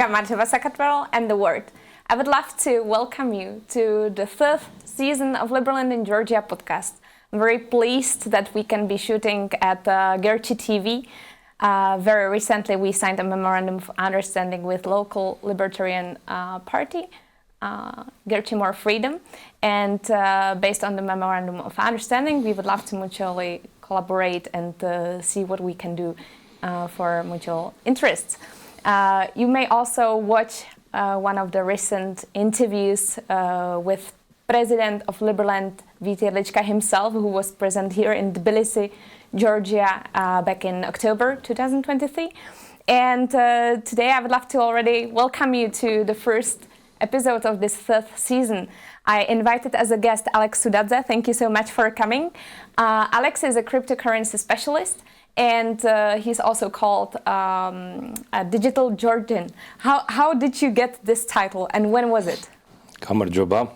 and the world. I would love to welcome you to the 3rd season of Liberland in Georgia podcast. I'm very pleased that we can be shooting at GirchiTV. Very recently we signed a memorandum of understanding with local libertarian party, Girchi More Freedom, and based on the memorandum of understanding we would love to mutually collaborate and see what we can do for mutual interests. You may also watch one of the recent interviews with President of Liberland, Girchi himself, who was present here in Tbilisi, Georgia, back in October 2023. And today I would love to already welcome you to the first episode of this 3rd season. I invited as a guest Alex Sudadze. Thank you so much for coming. Alex is a cryptocurrency specialist, and he's also called a Digital Georgian. How did you get this title, and when was it? Kamarjoba,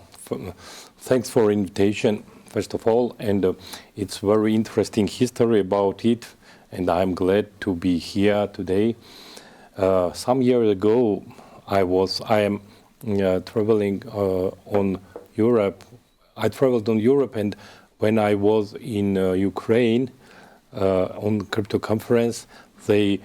thanks for invitation, first of all, and it's very interesting history about it, and I'm glad to be here today. Some years ago, I am traveling on Europe. I traveled on Europe, and when I was in Ukraine on crypto conference, they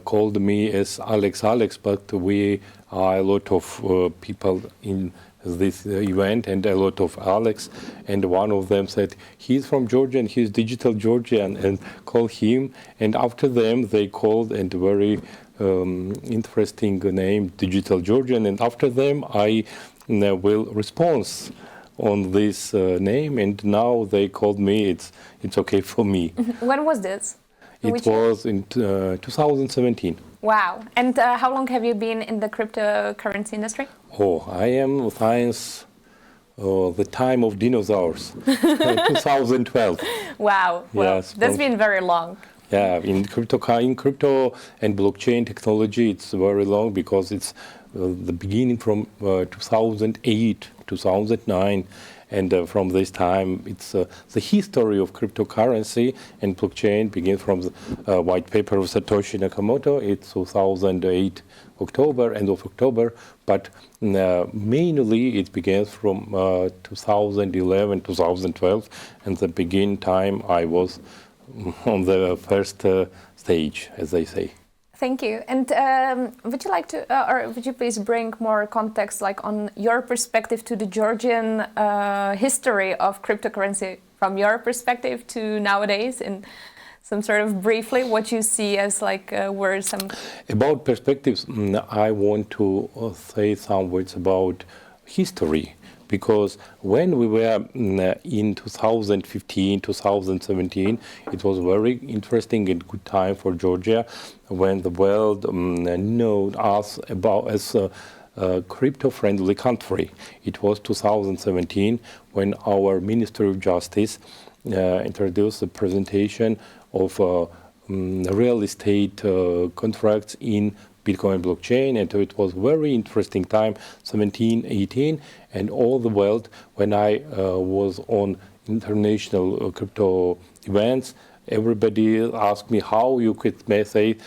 called me as Alex, but we are a lot of people in this event and a lot of Alex, and one of them said he's from Georgia and he's Digital Georgian, and call him, and after them they called, and very interesting name, Digital Georgian, and after them I will respond on this name, and now they called me. It's okay for me. When was this? It was in 2017. Wow. And how long have you been in the cryptocurrency industry? Oh, I am since the time of dinosaurs, 2012. Wow. Well, yes, that's been very long. Yeah, in crypto and blockchain technology, it's very long because it's the beginning from 2008, 2009, and from this time, it's the history of cryptocurrency and blockchain begins from the white paper of Satoshi Nakamoto. It's 2008 October, end of October, but mainly it begins from 2011, 2012, and the beginning time I was on the first stage, as they say. Thank you. And would you like to, or would you please bring more context, like on your perspective to the Georgian history of cryptocurrency from your perspective to nowadays, in some sort of briefly what you see as like were some... About perspectives, I want to say some words about history. Because when we were in 2015, 2017, it was very interesting and good time for Georgia when the world knew us about as a crypto-friendly country. It was 2017 when our Ministry of Justice introduced the presentation of real estate contracts in Bitcoin blockchain, and it was very interesting time, 17, 18, and all the world, when I was on international crypto events, everybody asked me how you could say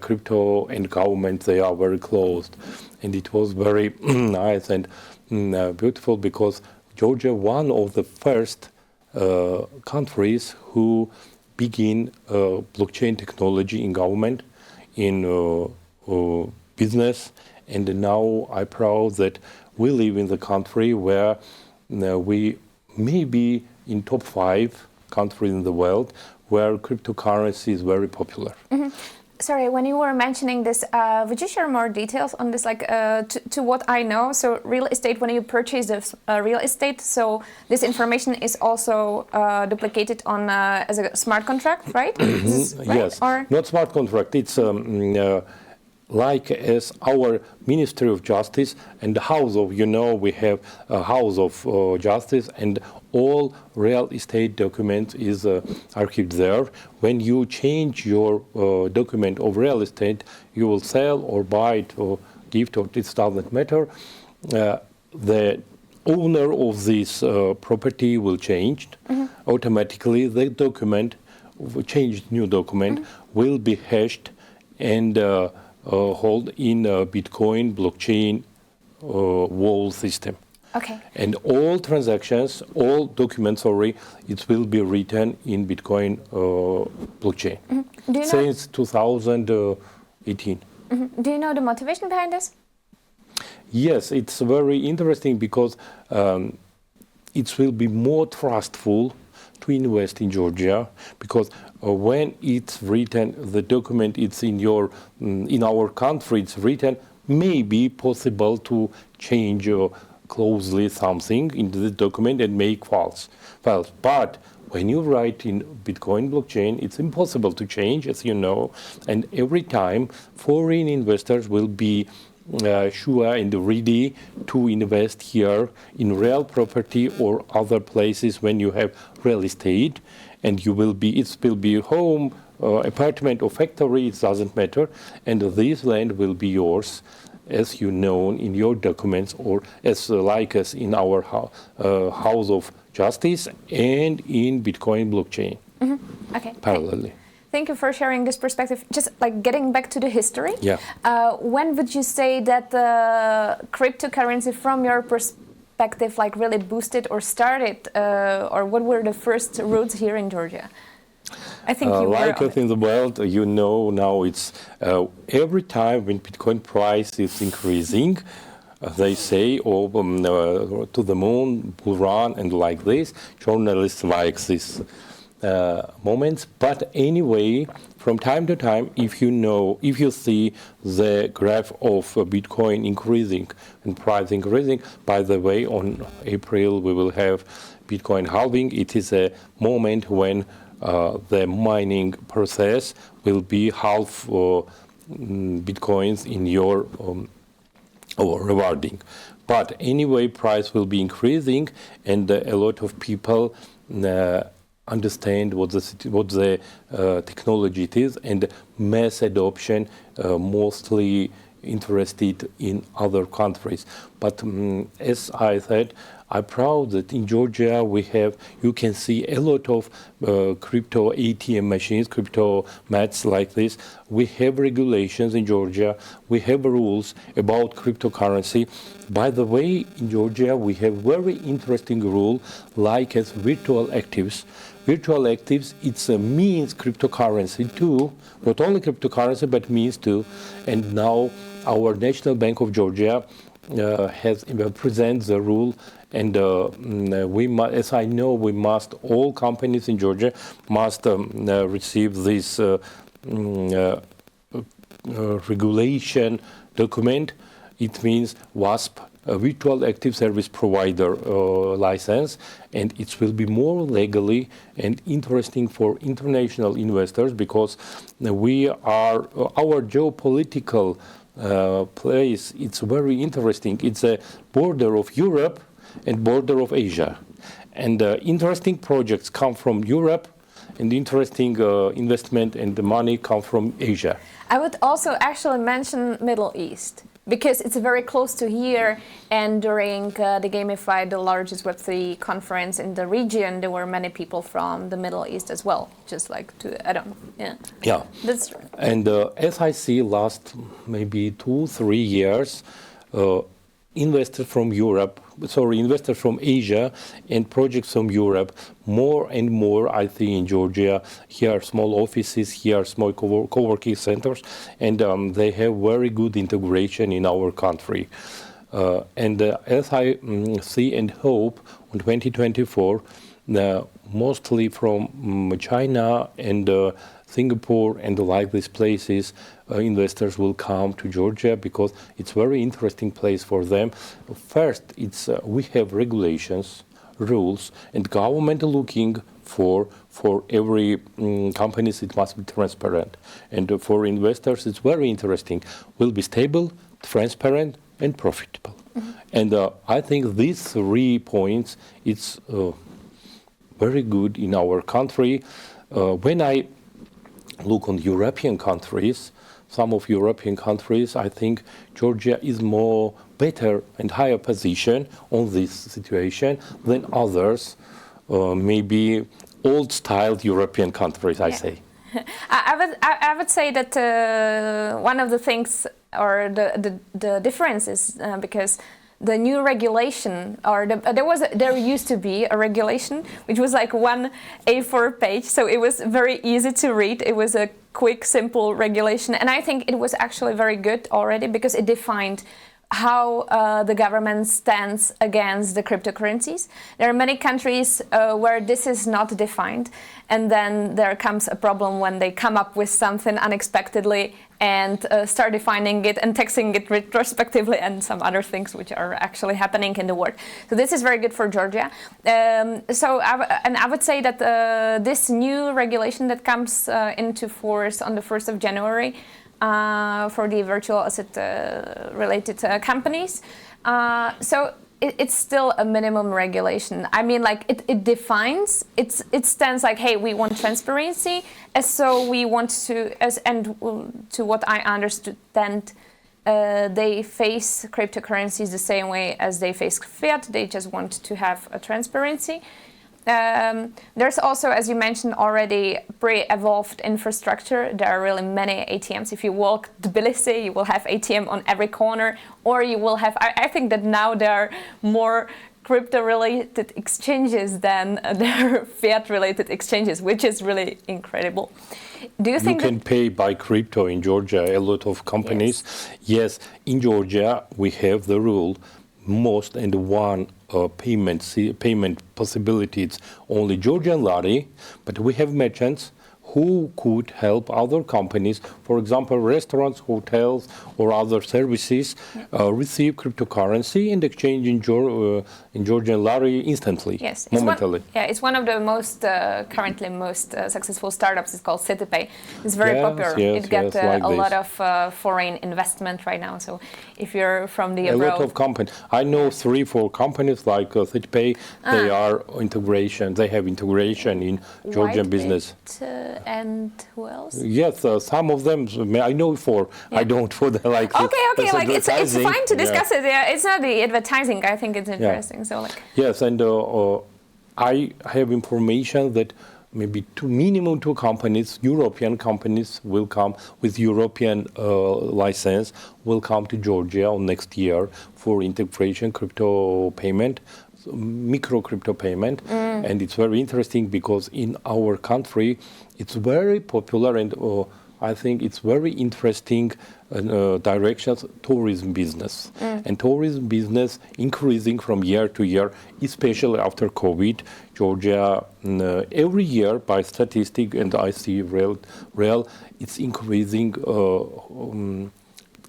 crypto and government, they are very closed. And it was very nice and beautiful because Georgia, one of the first countries who begin blockchain technology in government, in business, and now I'm proud that we live in the country where we may be in top 5 countries in the world where cryptocurrency is very popular. Mm-hmm. Sorry, when you were mentioning this, would you share more details on this? Like to what I know, so real estate, when you purchase this real estate, so this information is also duplicated on as a smart contract, right? Mm-hmm. Right? Yes, or? Not smart contract, it's like as our Ministry of Justice and the House of, we have a House of Justice, and all real estate documents is archived there. When you change your document of real estate, you will sell or buy it or gift, or it doesn't matter. The owner of this property will change. Mm-hmm. Automatically. The document, changed new document, mm-hmm. will be hashed and hold in Bitcoin blockchain wall system. Okay. And all transactions, all documents, it will be written in Bitcoin blockchain since 2018. Do you know the motivation behind this? Yes, it's very interesting because it will be more trustful to invest in Georgia, because when it's written, the document it's in our country, it's written, maybe possible to change closely something in the document and make false. But when you write in Bitcoin blockchain, it's impossible to change, as you know, and every time foreign investors will be sure and ready to invest here in real property or other places when you have real estate, and it will be home, apartment or factory, it doesn't matter, and this land will be yours, as you know in your documents, or as in our House of Justice and in Bitcoin blockchain. Okay. Parallelly. Thank you for sharing this perspective. Just like getting back to the history. Yeah. When would you say that the cryptocurrency, from your perspective, like really boosted or started, or what were the first roots here in Georgia? I think you like in the world, you know, now it's every time when Bitcoin price is increasing, they say, to the moon, bull run, and like this. Journalists like this moments. But anyway, from time to time, if you see the graph of Bitcoin increasing and price increasing, by the way, on April we will have Bitcoin halving. It is a moment when the mining process will be half Bitcoins in your rewarding. But anyway, price will be increasing, and a lot of people understand what the technology it is, and mass adoption mostly interested in other countries. But as I said, I'm proud that in Georgia you can see a lot of crypto ATM machines, crypto mats like this. We have regulations in Georgia. We have rules about cryptocurrency. By the way, in Georgia, we have very interesting rule like as virtual actives. Virtual actives, it's a means cryptocurrency too, not only cryptocurrency, but means too. And now our National Bank of Georgia presents the rule, and as I know, all companies in Georgia must receive this regulation document. It means WASP, a Virtual Active Service Provider license, and it will be more legally and interesting for international investors, because our geopolitical place, it's very interesting. It's a border of Europe and border of Asia, and interesting projects come from Europe, and interesting investment and the money come from Asia. I would also actually mention Middle East, because it's very close to here, and during the Gamify, the largest Web3 conference in the region, there were many people from the Middle East as well, just like I don't know, yeah. Yeah. That's true. And as I see last maybe 2-3 years, investors from Asia and projects from Europe, more and more, I think, in Georgia. Here are small offices, here are small co-working centers, and they have very good integration in our country. And as I see and hope, in 2024, mostly from China and Singapore and like these places, investors will come to Georgia, because it's a very interesting place for them. First, we have regulations, rules, and government looking for every companies, it must be transparent. And for investors, it's very interesting. Will be stable, transparent, and profitable. Mm-hmm. And I think these 3 points, it's very good in our country. When I look on European countries, some of European countries, I think Georgia is more better and higher position on this situation than others, maybe old-style European countries, I say. I would say that one of the things or the difference is because the new regulation, or there used to be a regulation which was like one A4 page, so it was very easy to read. It was a quick, simple regulation, and I think it was actually very good already because it defined how the government stands against the cryptocurrencies. There are many countries where this is not defined, and then there comes a problem when they come up with something unexpectedly and start defining it and taxing it retrospectively, and some other things which are actually happening in the world. So this is very good for Georgia. I would say that this new regulation that comes into force on the 1st of January for the virtual asset related companies. It's still a minimum regulation. I mean, like it defines, it stands like, hey, we want transparency, so we want to, to what I understand, they face cryptocurrencies the same way as they face fiat. They just want to have a transparency. There's also, as you mentioned already, pre-evolved infrastructure. There are really many ATMs. If you walk Tbilisi, you will have ATM on every corner, or you will have, I think that now there are more crypto-related exchanges than there are fiat-related exchanges, which is really incredible. Do you think you can pay by crypto in Georgia? A lot of companies. Yes, in Georgia we have the rule, most and one payment possibility. It's only Georgian lari, but we have merchants who could help other companies, for example, restaurants, hotels, or other services, receive cryptocurrency and exchange in Georgian lari instantly, momentarily. It's one of the most currently most successful startups. It's called CityPay. It's very popular. It got a lot of foreign investment right now. So if you're from the abroad, a lot of companies. I know 3-4 companies like CityPay. They are integration. They have integration in Georgian business. And who else? Yes, some of them I know for. I don't for the like. Okay. Like it's fine to discuss it. Yeah, it's not the advertising. I think it's interesting. So like. Yes, and I have information that maybe minimum two companies, European companies, will come with European license, will come to Georgia next year for integration crypto payment. Micro crypto payment, and it's very interesting because in our country it's very popular, and I think it's very interesting directions, tourism business. And tourism business increasing from year to year, especially after COVID. Georgia every year by statistic, and I see real it's increasing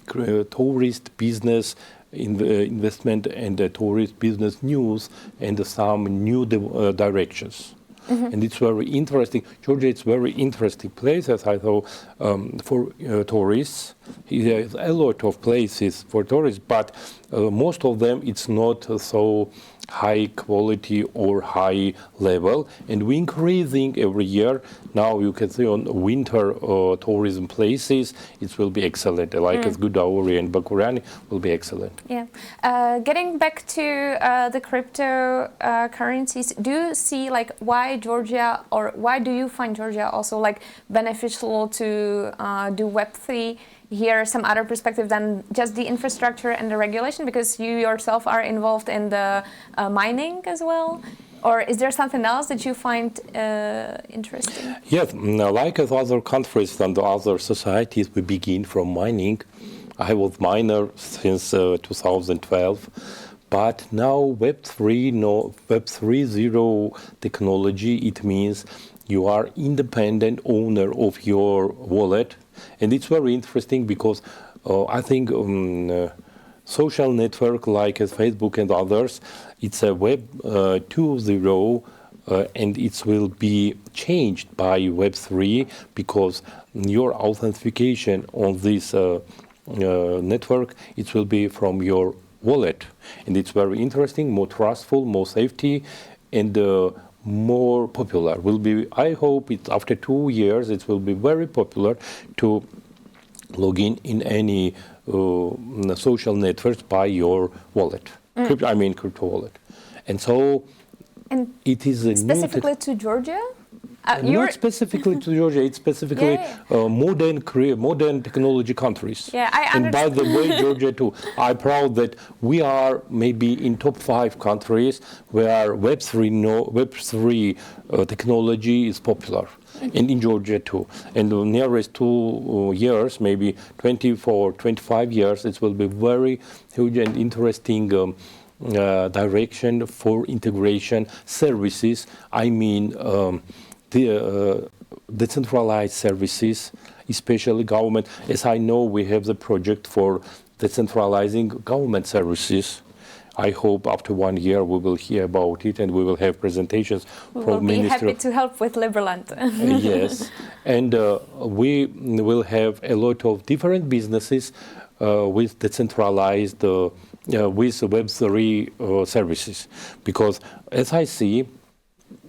tourist business in the investment and the tourist business news and some new directions. And it's very interesting. Georgia is very interesting place, as I thought, for tourists. There's a lot of places for tourists, but most of them it's not so high quality or high level, and we're increasing every year. Now you can see on winter tourism places, it will be excellent. Like as Godavari and Bakurani will be excellent. Yeah. Getting back to the crypto currencies, do you see like why Georgia, or why do you find Georgia also like beneficial to do Web3? Here some other perspective than just the infrastructure and the regulation, because you yourself are involved in the mining as well? Or is there something else that you find interesting? Yes, like as other countries and other societies, we begin from mining. I was miner since 2012. But now Web3.0 technology, it means you are independent owner of your wallet. And it's very interesting because I think social network like Facebook and others, it's a Web 2.0 and it will be changed by Web 3 because your authentication on this network, it will be from your wallet. And it's very interesting, more trustful, more safety, and more popular. Will be. I hope it after 2 years it will be very popular to log in any social networks by your wallet. Crypto wallet. And so and it is a specifically to Georgia. Not specifically to Georgia, it's specifically modern technology countries. Yeah, I and by understand. the way, Georgia too, I'm proud that we are maybe in top 5 countries where Web3 technology is popular. And in Georgia too. And the nearest 2 years, maybe 24, 25 years, it will be very huge and interesting direction for integration services. I mean, the decentralized services, especially government. As I know, we have the project for decentralizing government services. I hope after 1 year we will hear about it and we will have presentations from Ministry. We will be happy to help with Liberland. Yes, and we will have a lot of different businesses with decentralized, with Web3 services. Because as I see,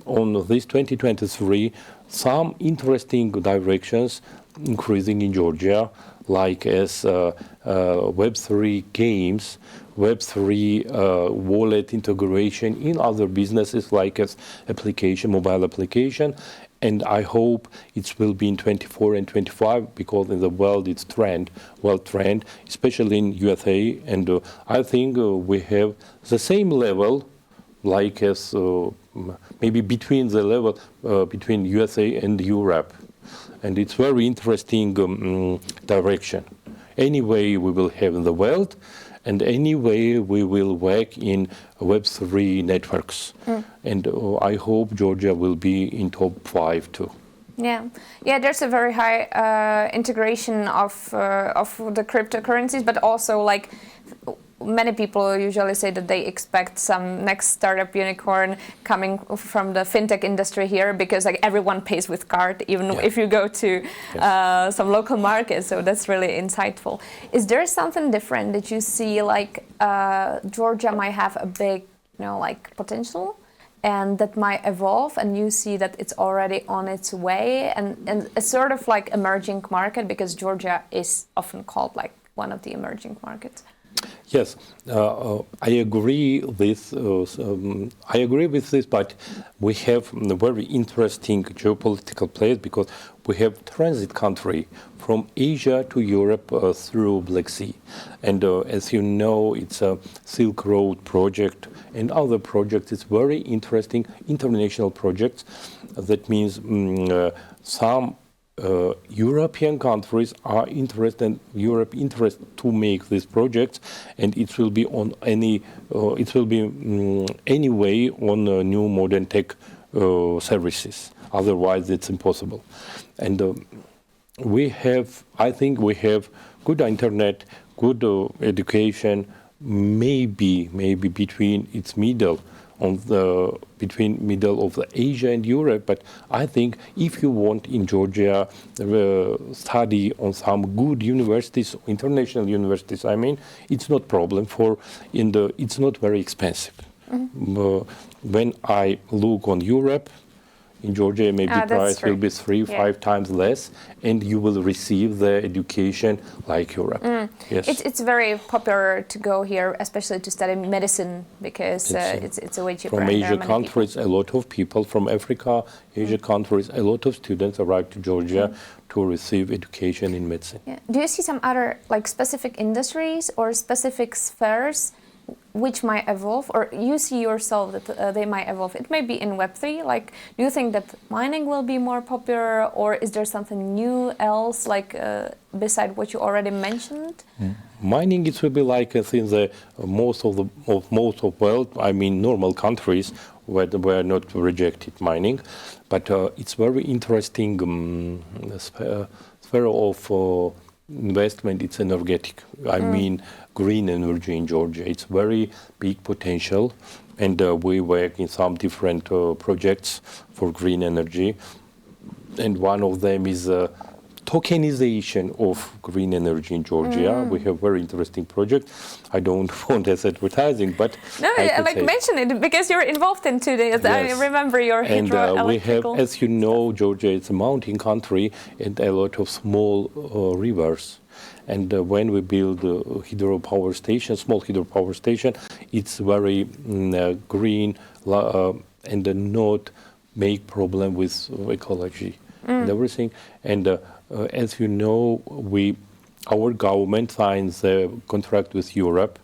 on this 2023, some interesting directions increasing in Georgia, like as Web3 games, Web3 wallet integration in other businesses like as mobile application. And I hope it will be in 24 and 25 because in the world it's world trend, especially in USA. And I think we have the same level like as maybe between the level between USA and Europe. And it's very interesting direction. Anyway, we will have in the world, and anyway, we will work in Web3 networks. And I hope Georgia will be in top 5 too. Yeah, there's a very high integration of the cryptocurrencies, but also like many people usually say that they expect some next startup unicorn coming from the fintech industry here because like everyone pays with card, even if you go to some local markets. So that's really insightful. Is there something different that you see like Georgia might have a big, like potential? And that might evolve, and you see that it's already on its way, and a sort of like emerging market, because Georgia is often called like one of the emerging markets. Yes, I agree with this, but we have a very interesting geopolitical place because we have transit country from Asia to Europe through Black Sea, and as you know, it's a Silk Road project and other projects. It's very interesting international projects. That means some European countries are interested to make these projects, and it will be on anyway on new modern tech services. Otherwise, it's impossible. And I think we have good internet, good education, maybe between its middle of the Asia and Europe. But I think if you want in Georgia study on some good universities, international universities, I mean, it's not problem it's not very expensive. When I look on Europe, in Georgia, maybe price will be 3-5 times less, and you will receive the education like Europe. Yes, it's very popular to go here, especially to study medicine, because it's a way cheaper. From Asia countries, a lot of people from Africa, Asia countries, a lot of students arrive to Georgia to receive education in medicine. Yeah. Do you see some other like specific industries or specific spheres which might evolve, or you see yourself that they might evolve? It may be in Web3, like, do you think that mining will be more popular, or is there something new else, like, beside what you already mentioned? Mining, it will be like in the most of world, I mean, normal countries where not rejected mining, but it's very interesting sphere of investment. It's energetic. I mean, green energy in Georgia. It's very big potential, and we work in some different projects for green energy, and one of them is tokenization of green energy in Georgia. We have very interesting project. I don't want as advertising, but no, mention it because you're involved in this. Yes. I remember your hydroelectrical. And we have, as you know, Georgia is a mountain country and a lot of small rivers. And when we build a small hydropower station, it's very green and not make problem with ecology and everything. And as you know, our government signs a contract with Europe.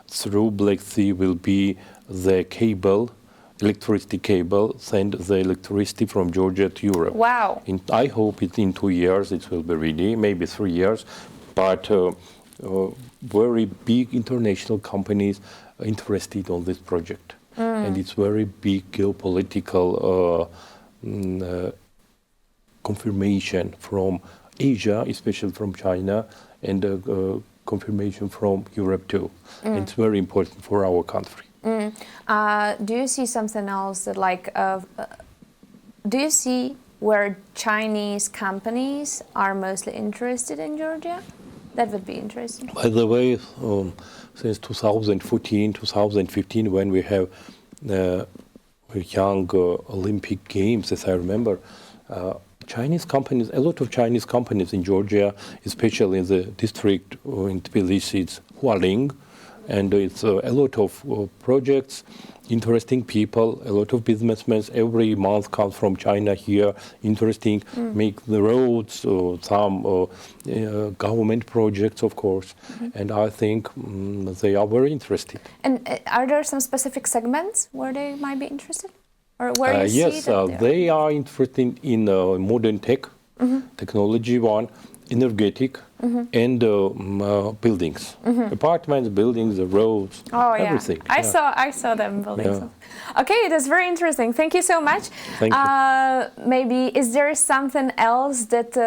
Through Black Sea will be the cable, electricity cable, send the electricity from Georgia to Europe. Wow. I hope in 2 years it will be ready, maybe 3 years. But very big international companies are interested on this project. And it's very big geopolitical confirmation from Asia, especially from China, and confirmation from Europe too. And it's very important for our country. Do you see something else that do you see where Chinese companies are mostly interested in Georgia? That would be interesting. By the way, since 2014, 2015, when we have young Olympic Games, as I remember, Chinese companies, a lot of Chinese companies in Georgia, especially in the district in Tbilisi, it's Hualing, and it's a lot of projects, interesting people, a lot of businessmen every month come from China here, interesting, make the roads, some government projects, of course, and I think they are very interested. And are there some specific segments where they might be interested? Or where you yes, see that they are interested in modern tech, technology one, energetic, and buildings, apartments, buildings, the roads, everything. I saw them buildings. Yeah. Okay, it is very interesting. Thank you so much. Thank you. Maybe is there something else that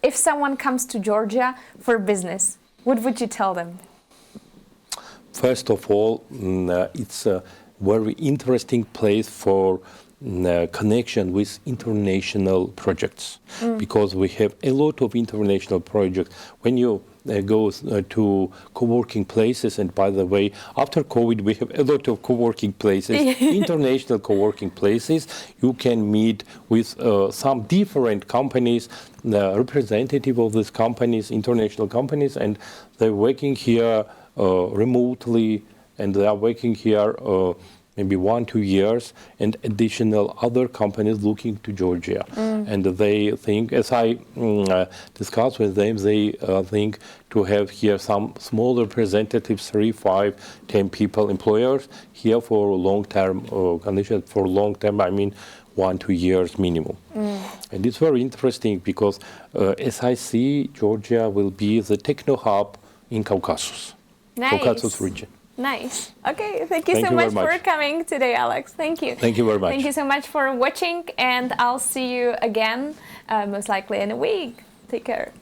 if someone comes to Georgia for business, what would you tell them? First of all, it's a very interesting place for connection with international projects, because we have a lot of international projects. When you go to co-working places, and by the way, after COVID, we have a lot of co-working places, international co-working places. You can meet with some different companies, representative of these companies, international companies, and they're working here remotely, and they are working here maybe 1-2 years, and additional other companies looking to Georgia. And they think, as I discussed with them, they think to have here some small representatives, 3, 5, 10 people, employers here for long-term conditions. For long-term, I mean 1-2 years minimum. And it's very interesting because, as I see, Georgia will be the techno hub in Caucasus, Caucasus region. Nice. Okay, thank you so much for coming today, Alex. Thank you. Thank you very much. Thank you so much for watching, and I'll see you again, most likely in a week. Take care.